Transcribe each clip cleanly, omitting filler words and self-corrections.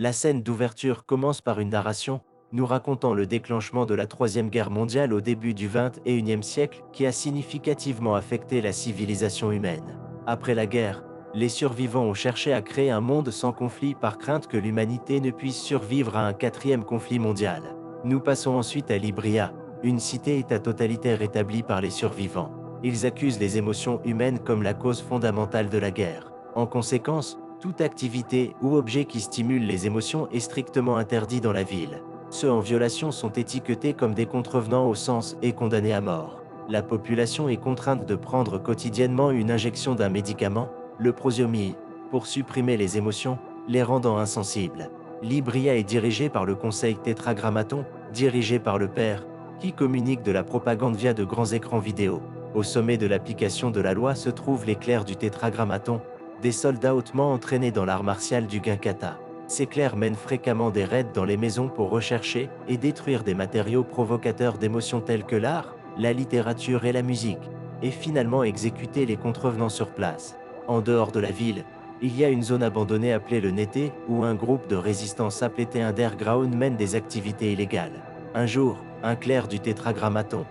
La scène d'ouverture commence par une narration, nous racontant le déclenchement de la Troisième Guerre mondiale au début du XXIe siècle qui a significativement affecté la civilisation humaine. Après la guerre, les survivants ont cherché à créer un monde sans conflit par crainte que l'humanité ne puisse survivre à un quatrième conflit mondial. Nous passons ensuite à Libria, une cité-État totalitaire établie par les survivants. Ils accusent les émotions humaines comme la cause fondamentale de la guerre. En conséquence, toute activité ou objet qui stimule les émotions est strictement interdit dans la ville. Ceux en violation sont étiquetés comme des contrevenants au sens et condamnés à mort. La population est contrainte de prendre quotidiennement une injection d'un médicament, le prosiomie, pour supprimer les émotions, les rendant insensibles. Libria est dirigé par le conseil Tétragrammaton, dirigé par le père, qui communique de la propagande via de grands écrans vidéo. Au sommet de l'application de la loi se trouvent les clercs du Tétragrammaton, des soldats hautement entraînés dans l'art martial du Ginkata. Ces clercs mènent fréquemment des raids dans les maisons pour rechercher et détruire des matériaux provocateurs d'émotions tels que l'art, la littérature et la musique, et finalement exécuter les contrevenants sur place. En dehors de la ville, il y a une zone abandonnée appelée le Nété, où un groupe de résistance appelé Underground mène des activités illégales. Un jour, un clerc du Tétragrammaton,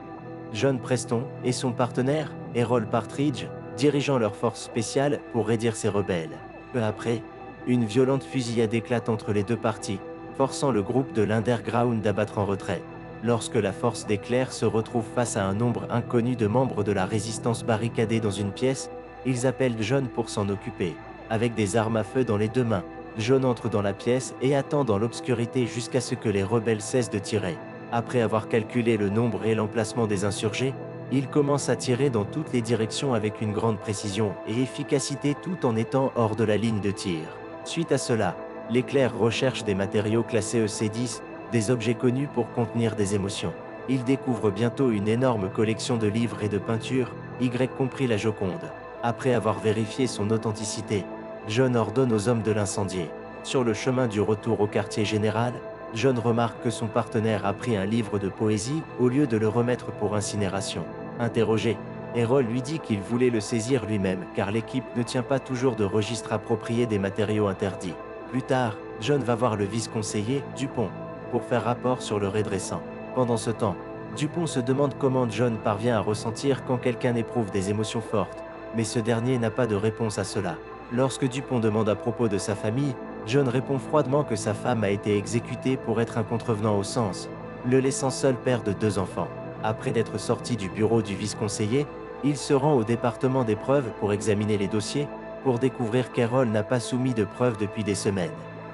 John Preston, et son partenaire, Errol Partridge, dirigeant leur force spéciale pour réduire ces rebelles. Peu après, une violente fusillade éclate entre les deux parties, forçant le groupe de l'Underground à battre en retrait. Lorsque la force des clercs se retrouve face à un nombre inconnu de membres de la résistance barricadés dans une pièce, ils appellent John pour s'en occuper. Avec des armes à feu dans les deux mains, John entre dans la pièce et attend dans l'obscurité jusqu'à ce que les rebelles cessent de tirer. Après avoir calculé le nombre et l'emplacement des insurgés, il commence à tirer dans toutes les directions avec une grande précision et efficacité tout en étant hors de la ligne de tir. Suite à cela, les clercs recherchent des matériaux classés EC10, des objets connus pour contenir des émotions. Ils découvrent bientôt une énorme collection de livres et de peintures, y compris la Joconde. Après avoir vérifié son authenticité, John ordonne aux hommes de l'incendier. Sur le chemin du retour au quartier général, John remarque que son partenaire a pris un livre de poésie au lieu de le remettre pour incinération. Interrogé, Errol lui dit qu'il voulait le saisir lui-même car l'équipe ne tient pas toujours de registre approprié des matériaux interdits. Plus tard, John va voir le vice-conseiller, Dupont, pour faire rapport sur le raid récent. Pendant ce temps, Dupont se demande comment John parvient à ressentir quand quelqu'un éprouve des émotions fortes, mais ce dernier n'a pas de réponse à cela. Lorsque Dupont demande à propos de sa famille, John répond froidement que sa femme a été exécutée pour être un contrevenant au sens, le laissant seul père de 2 enfants. Après d'être sorti du bureau du vice-conseiller, il se rend au département des preuves pour examiner les dossiers, pour découvrir qu'Errol n'a pas soumis de preuves depuis des semaines.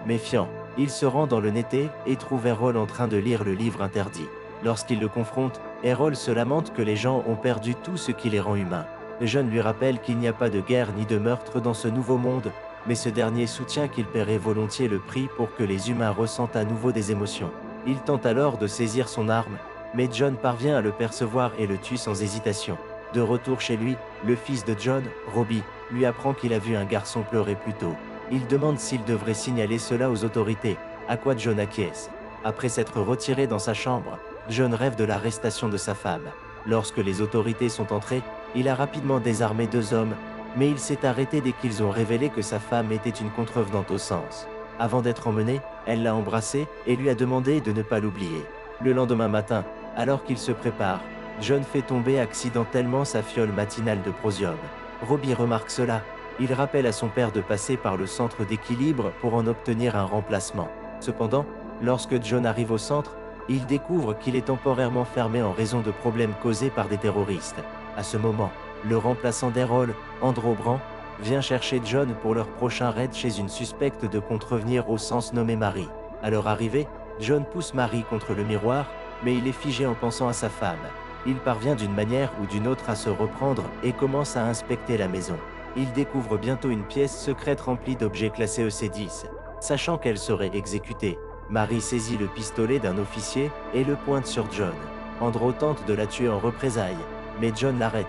Méfiant, il se rend dans le Nété et trouve Errol en train de lire le livre interdit. Lorsqu'il le confronte, Errol se lamente que les gens ont perdu tout ce qui les rend humains. John lui rappelle qu'il n'y a pas de guerre ni de meurtre dans ce nouveau monde, mais ce dernier soutient qu'il paierait volontiers le prix pour que les humains ressentent à nouveau des émotions. Il tente alors de saisir son arme, mais John parvient à le percevoir et le tue sans hésitation. De retour chez lui, le fils de John, Robbie, lui apprend qu'il a vu un garçon pleurer plus tôt. Il demande s'il devrait signaler cela aux autorités, à quoi John acquiesce. Après s'être retiré dans sa chambre, John rêve de l'arrestation de sa femme. Lorsque les autorités sont entrées, il a rapidement désarmé 2 hommes, mais il s'est arrêté dès qu'ils ont révélé que sa femme était une contrevenante au sens. Avant d'être emmenée, elle l'a embrassé et lui a demandé de ne pas l'oublier. Le lendemain matin, alors qu'il se prépare, John fait tomber accidentellement sa fiole matinale de prosium. Robbie remarque cela. Il rappelle à son père de passer par le centre d'équilibre pour en obtenir un remplacement. Cependant, lorsque John arrive au centre, il découvre qu'il est temporairement fermé en raison de problèmes causés par des terroristes. À ce moment, le remplaçant d'Errol, Andrew Brand, vient chercher John pour leur prochain raid chez une suspecte de contrevenir au sens nommée Marie. À leur arrivée, John pousse Marie contre le miroir, mais il est figé en pensant à sa femme. Il parvient d'une manière ou d'une autre à se reprendre et commence à inspecter la maison. Il découvre bientôt une pièce secrète remplie d'objets classés EC10. Sachant qu'elle serait exécutée, Marie saisit le pistolet d'un officier et le pointe sur John. Andrew tente de la tuer en représailles, mais John l'arrête,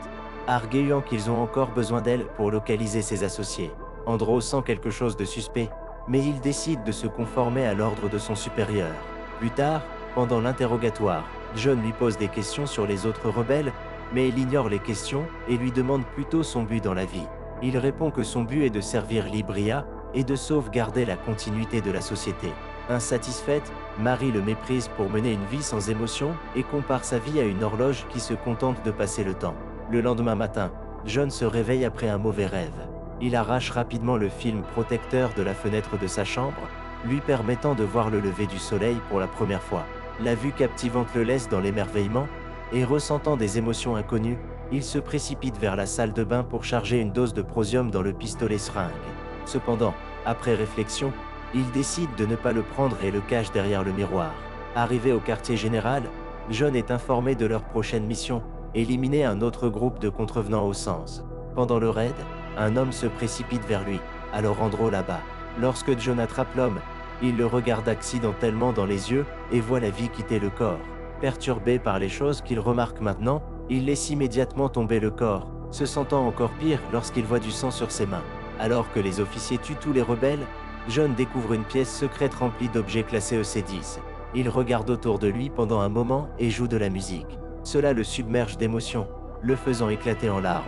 arguant qu'ils ont encore besoin d'elle pour localiser ses associés. Andrew sent quelque chose de suspect, mais il décide de se conformer à l'ordre de son supérieur. Plus tard, pendant l'interrogatoire, John lui pose des questions sur les autres rebelles, mais il ignore les questions et lui demande plutôt son but dans la vie. Il répond que son but est de servir Libria et de sauvegarder la continuité de la société. Insatisfaite, Marie le méprise pour mener une vie sans émotion et compare sa vie à une horloge qui se contente de passer le temps. Le lendemain matin, John se réveille après un mauvais rêve. Il arrache rapidement le film protecteur de la fenêtre de sa chambre, lui permettant de voir le lever du soleil pour la première fois. La vue captivante le laisse dans l'émerveillement, et ressentant des émotions inconnues, il se précipite vers la salle de bain pour charger une dose de prosium dans le pistolet seringue. Cependant, après réflexion, il décide de ne pas le prendre et le cache derrière le miroir. Arrivé au quartier général, John est informé de leur prochaine mission, éliminer un autre groupe de contrevenants au sens. Pendant le raid, un homme se précipite vers lui, alors Andro l'abat. Lorsque John attrape l'homme, il le regarde accidentellement dans les yeux et voit la vie quitter le corps. Perturbé par les choses qu'il remarque maintenant, il laisse immédiatement tomber le corps, se sentant encore pire lorsqu'il voit du sang sur ses mains. Alors que les officiers tuent tous les rebelles, John découvre une pièce secrète remplie d'objets classés EC10. Il regarde autour de lui pendant un moment et joue de la musique. Cela le submerge d'émotion, le faisant éclater en larmes.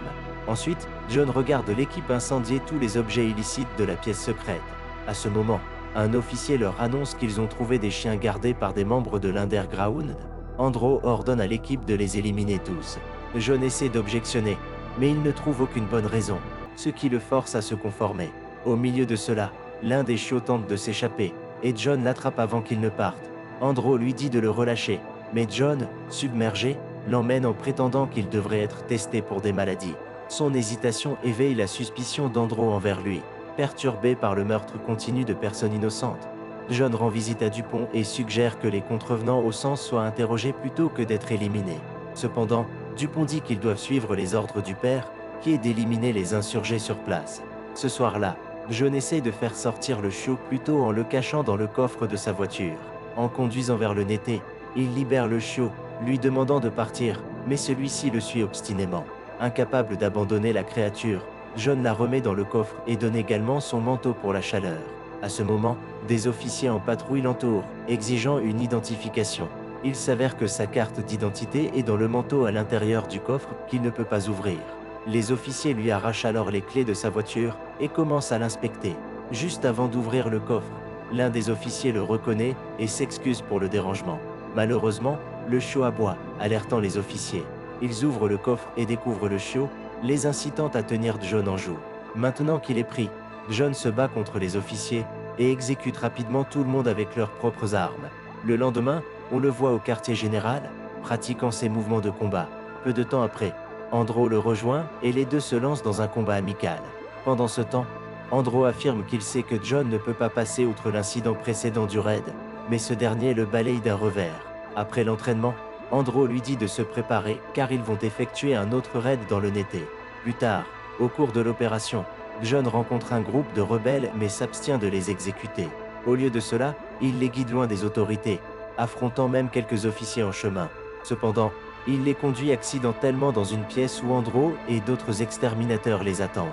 Ensuite, John regarde l'équipe incendier tous les objets illicites de la pièce secrète. À ce moment, un officier leur annonce qu'ils ont trouvé des chiens gardés par des membres de l'Underground. Andro ordonne à l'équipe de les éliminer tous. John essaie d'objectionner, mais il ne trouve aucune bonne raison, ce qui le force à se conformer. Au milieu de cela, l'un des chiots tente de s'échapper, et John l'attrape avant qu'il ne parte. Andro lui dit de le relâcher, mais John, submergé, l'emmène en prétendant qu'il devrait être testé pour des maladies. Son hésitation éveille la suspicion d'Andro envers lui. Perturbé par le meurtre continu de personnes innocentes, John rend visite à Dupont et suggère que les contrevenants au sens soient interrogés plutôt que d'être éliminés. Cependant, Dupont dit qu'ils doivent suivre les ordres du père, qui est d'éliminer les insurgés sur place. Ce soir-là, John essaie de faire sortir le chiot plutôt en le cachant dans le coffre de sa voiture. En conduisant vers le Nété, il libère le chiot, lui demandant de partir, mais celui-ci le suit obstinément. Incapable d'abandonner la créature, John la remet dans le coffre et donne également son manteau pour la chaleur. À ce moment, des officiers en patrouille l'entourent, exigeant une identification. Il s'avère que sa carte d'identité est dans le manteau à l'intérieur du coffre qu'il ne peut pas ouvrir. Les officiers lui arrachent alors les clés de sa voiture et commencent à l'inspecter. Juste avant d'ouvrir le coffre, l'un des officiers le reconnaît et s'excuse pour le dérangement. Malheureusement, le chiot aboie, alertant les officiers. Ils ouvrent le coffre et découvrent le chiot, les incitant à tenir John en joue. Maintenant qu'il est pris, John se bat contre les officiers et exécute rapidement tout le monde avec leurs propres armes. Le lendemain, on le voit au quartier général, pratiquant ses mouvements de combat. Peu de temps après, Andro le rejoint et les deux se lancent dans un combat amical. Pendant ce temps, Andro affirme qu'il sait que John ne peut pas passer outre l'incident précédent du raid, mais ce dernier le balaye d'un revers. Après l'entraînement, Andro lui dit de se préparer car ils vont effectuer un autre raid dans le Nété. Plus tard, au cours de l'opération, John rencontre un groupe de rebelles mais s'abstient de les exécuter. Au lieu de cela, il les guide loin des autorités, affrontant même quelques officiers en chemin. Cependant, il les conduit accidentellement dans une pièce où Andro et d'autres exterminateurs les attendent.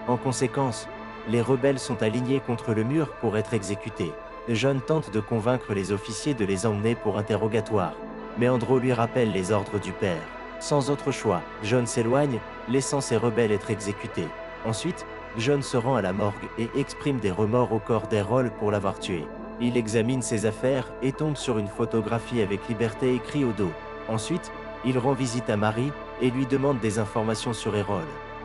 En conséquence, les rebelles sont alignés contre le mur pour être exécutés. John tente de convaincre les officiers de les emmener pour interrogatoire, mais Andro lui rappelle les ordres du père. Sans autre choix, John s'éloigne, laissant ces rebelles être exécutés. Ensuite, John se rend à la morgue et exprime des remords au corps d'Errol pour l'avoir tué. Il examine ses affaires et tombe sur une photographie avec Liberté écrit au dos. Ensuite, il rend visite à Marie et lui demande des informations sur Errol.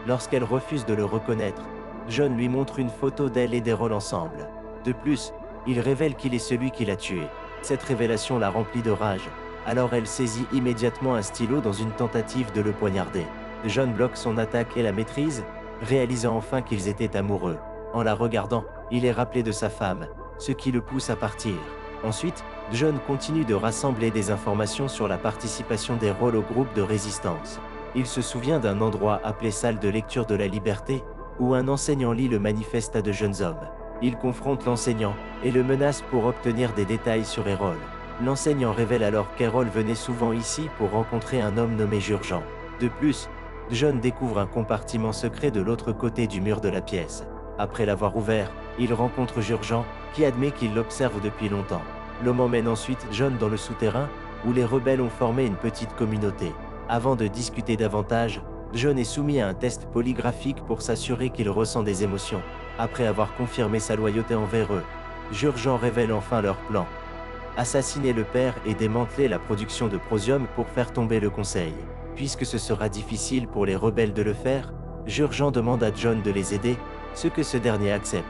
Lorsqu'elle refuse de le reconnaître, John lui montre une photo d'elle et d'Errol ensemble. De plus, il révèle qu'il est celui qui l'a tué. Cette révélation la remplit de rage. Alors elle saisit immédiatement un stylo dans une tentative de le poignarder. John bloque son attaque et la maîtrise, réalisant enfin qu'ils étaient amoureux. En la regardant, il est rappelé de sa femme, ce qui le pousse à partir. Ensuite, John continue de rassembler des informations sur la participation d'Errol au groupe de résistance. Il se souvient d'un endroit appelé salle de lecture de la liberté, où un enseignant lit le manifeste à de jeunes hommes. Il confronte l'enseignant et le menace pour obtenir des détails sur Errol. L'enseignant révèle alors qu'Errol venait souvent ici pour rencontrer un homme nommé Jurgen. De plus, John découvre un compartiment secret de l'autre côté du mur de la pièce. Après l'avoir ouvert, il rencontre Jurgen, qui admet qu'il l'observe depuis longtemps. L'homme emmène ensuite John dans le souterrain, où les rebelles ont formé une petite communauté. Avant de discuter davantage, John est soumis à un test polygraphique pour s'assurer qu'il ressent des émotions. Après avoir confirmé sa loyauté envers eux, Jurgen révèle enfin leur plan. Assassiner le père et démanteler la production de prosium pour faire tomber le conseil. Puisque ce sera difficile pour les rebelles de le faire, Jurgen demande à John de les aider, ce que ce dernier accepte.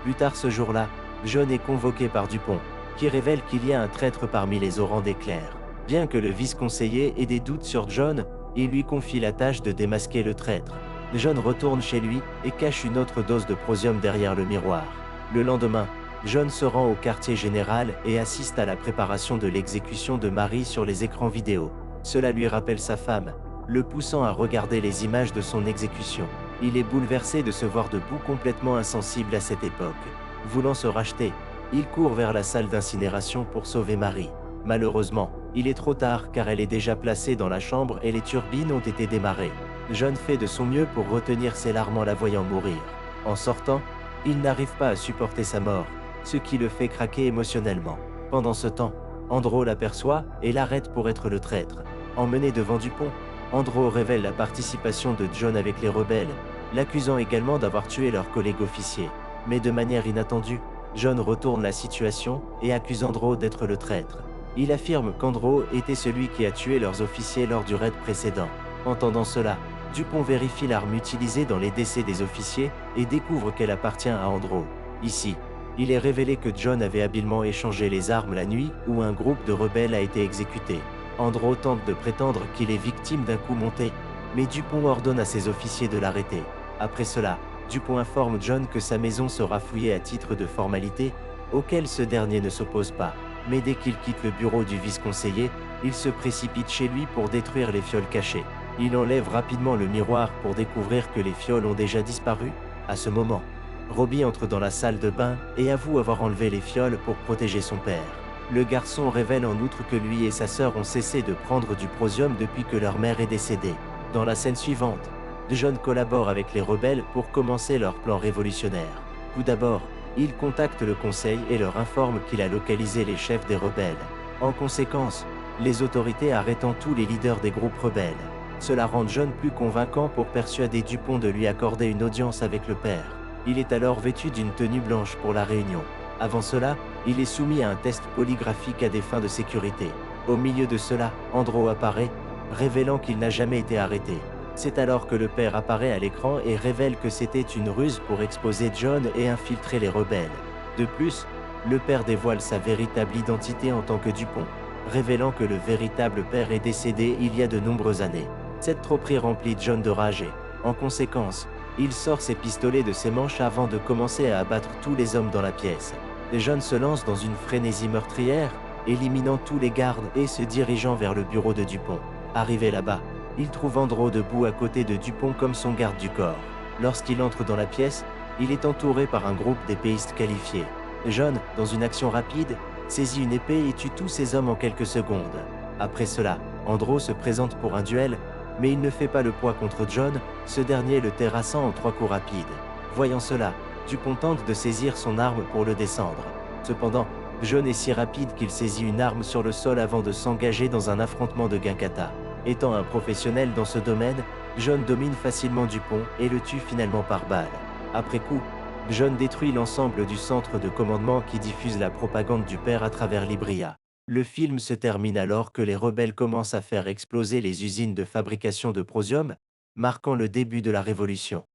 Plus tard ce jour-là, John est convoqué par Dupont, qui révèle qu'il y a un traître parmi les Orans d'Éclair. Bien que le vice-conseiller ait des doutes sur John, il lui confie la tâche de démasquer le traître. John retourne chez lui et cache une autre dose de prosium derrière le miroir. Le lendemain, John se rend au quartier général et assiste à la préparation de l'exécution de Marie sur les écrans vidéo. Cela lui rappelle sa femme, le poussant à regarder les images de son exécution. Il est bouleversé de se voir debout complètement insensible à cette époque. Voulant se racheter, il court vers la salle d'incinération pour sauver Marie. Malheureusement, il est trop tard car elle est déjà placée dans la chambre et les turbines ont été démarrées. John fait de son mieux pour retenir ses larmes en la voyant mourir. En sortant, il n'arrive pas à supporter sa mort, ce qui le fait craquer émotionnellement. Pendant ce temps, Andro l'aperçoit et l'arrête pour être le traître. Emmené devant Dupont, Andro révèle la participation de John avec les rebelles, l'accusant également d'avoir tué leur collègue officier. Mais de manière inattendue, John retourne la situation et accuse Andro d'être le traître. Il affirme qu'Andro était celui qui a tué leurs officiers lors du raid précédent. Entendant cela, Dupont vérifie l'arme utilisée dans les décès des officiers et découvre qu'elle appartient à Andro. Ici, il est révélé que John avait habilement échangé les armes la nuit où un groupe de rebelles a été exécuté. Andro tente de prétendre qu'il est victime d'un coup monté, mais Dupont ordonne à ses officiers de l'arrêter. Après cela, Dupont informe John que sa maison sera fouillée à titre de formalité, auquel ce dernier ne s'oppose pas. Mais dès qu'il quitte le bureau du vice-conseiller, il se précipite chez lui pour détruire les fioles cachées. Il enlève rapidement le miroir pour découvrir que les fioles ont déjà disparu. À ce moment, Robbie entre dans la salle de bain et avoue avoir enlevé les fioles pour protéger son père. Le garçon révèle en outre que lui et sa sœur ont cessé de prendre du prosium depuis que leur mère est décédée. Dans la scène suivante, John collabore avec les rebelles pour commencer leur plan révolutionnaire. Tout d'abord, il contacte le conseil et leur informe qu'il a localisé les chefs des rebelles. En conséquence, les autorités arrêtant tous les leaders des groupes rebelles. Cela rend John plus convaincant pour persuader Dupont de lui accorder une audience avec le père. Il est alors vêtu d'une tenue blanche pour la réunion. Avant cela, il est soumis à un test polygraphique à des fins de sécurité. Au milieu de cela, Andro apparaît, révélant qu'il n'a jamais été arrêté. C'est alors que le père apparaît à l'écran et révèle que c'était une ruse pour exposer John et infiltrer les rebelles. De plus, le père dévoile sa véritable identité en tant que Dupont, révélant que le véritable père est décédé il y a de nombreuses années. Cette tromperie remplit John de rage et, en conséquence, il sort ses pistolets de ses manches avant de commencer à abattre tous les hommes dans la pièce. John se lance dans une frénésie meurtrière, éliminant tous les gardes et se dirigeant vers le bureau de Dupont. Arrivé là-bas, il trouve Andro debout à côté de Dupont comme son garde du corps. Lorsqu'il entre dans la pièce, il est entouré par un groupe d'épéistes qualifiés. John, dans une action rapide, saisit une épée et tue tous ses hommes en quelques secondes. Après cela, Andro se présente pour un duel, mais il ne fait pas le poids contre John, ce dernier le terrassant en 3 coups rapides. Voyant cela, Dupont tente de saisir son arme pour le descendre. Cependant, John est si rapide qu'il saisit une arme sur le sol avant de s'engager dans un affrontement de Ginkata. Étant un professionnel dans ce domaine, John domine facilement Dupont et le tue finalement par balle. Après coup, John détruit l'ensemble du centre de commandement qui diffuse la propagande du père à travers l'Ibria. Le film se termine alors que les rebelles commencent à faire exploser les usines de fabrication de prosium, marquant le début de la révolution.